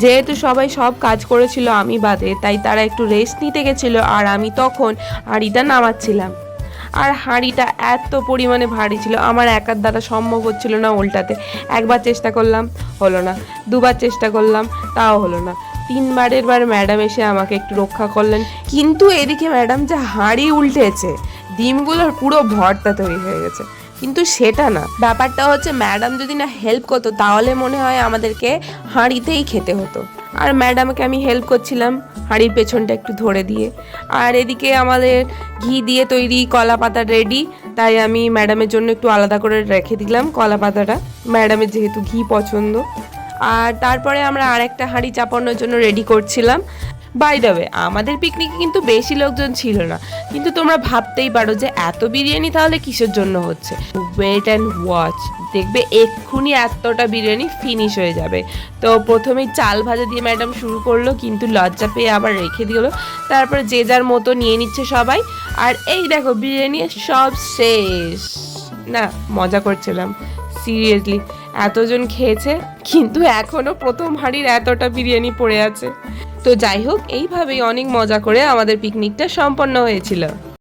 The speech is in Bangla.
যেহেতু সবাই সব কাজ করেছিল আমি বাদে, তাই তারা একটু রেস্ট নিতে গেছিলো আর আমি তখন হাঁড়িটা নামাচ্ছিলাম। আর হাঁড়িটা এত পরিমাণে ভারী ছিল, আমার একার দ্বারা সম্ভব হচ্ছিল না উল্টাতে। একবার চেষ্টা করলাম, হলো না। দুবার চেষ্টা করলাম, তাও হলো না। তিনবারের বার ম্যাডাম এসে আমাকে একটু রক্ষা করলেন। কিন্তু এদিকে ম্যাডাম যে হাঁড়ি উল্টেছে, ডিমগুলোর পুরো ভর্তা তৈরি হয়ে গেছে। কিন্তু সেটা না, ব্যাপারটা হচ্ছে ম্যাডাম যদি না হেল্প করতো তাহলে মনে হয় আমাদেরকে হাঁড়িতেই খেতে হতো। আর ম্যাডামকে আমি হেল্প করছিলাম হাঁড়ির পেছনটা একটু ধরে দিয়ে। আর এদিকে আমাদের ঘি দিয়ে তৈরি কলা পাতা রেডি, তাই আমি ম্যাডামের জন্য একটু আলাদা করে রেখে দিলাম কলা পাতাটা, ম্যাডামের যেহেতু ঘি পছন্দ। আর তারপরে আমরা আরেকটা হাঁড়ি চাপানোর জন্য রেডি করছিলাম। বাই দ্য ওয়ে, আমাদের পিকনিকে কিন্তু বেশি লোকজন ছিল না, কিন্তু তোমরা ভাবতেই পারো যে এত বিরিয়ানি তাহলে কিসের জন্য হচ্ছে। ওয়েট অ্যান্ড ওয়াচ, দেখবে এক্ষুনি এতটা বিরিয়ানি ফিনিশ হয়ে যাবে। তো প্রথমেই চাল ভাজা দিয়ে ম্যাডাম শুরু করলো, কিন্তু লজ্জা পেয়ে আবার রেখে দিল। তারপরে যে যার মতো নিয়ে নিচ্ছে সবাই। আর এই দেখো বিরিয়ানি সব শেষ। না, মজা করছিলাম, সিরিয়াসলি এতজন খেয়েছে, কিন্তু এখনো প্রথম হাঁড়ির এতটা বিরিয়ানি পড়ে আছে। তো যাই হোক, এইভাবেই অনেক মজা করে আমাদের পিকনিকটা সম্পন্ন হয়েছিল।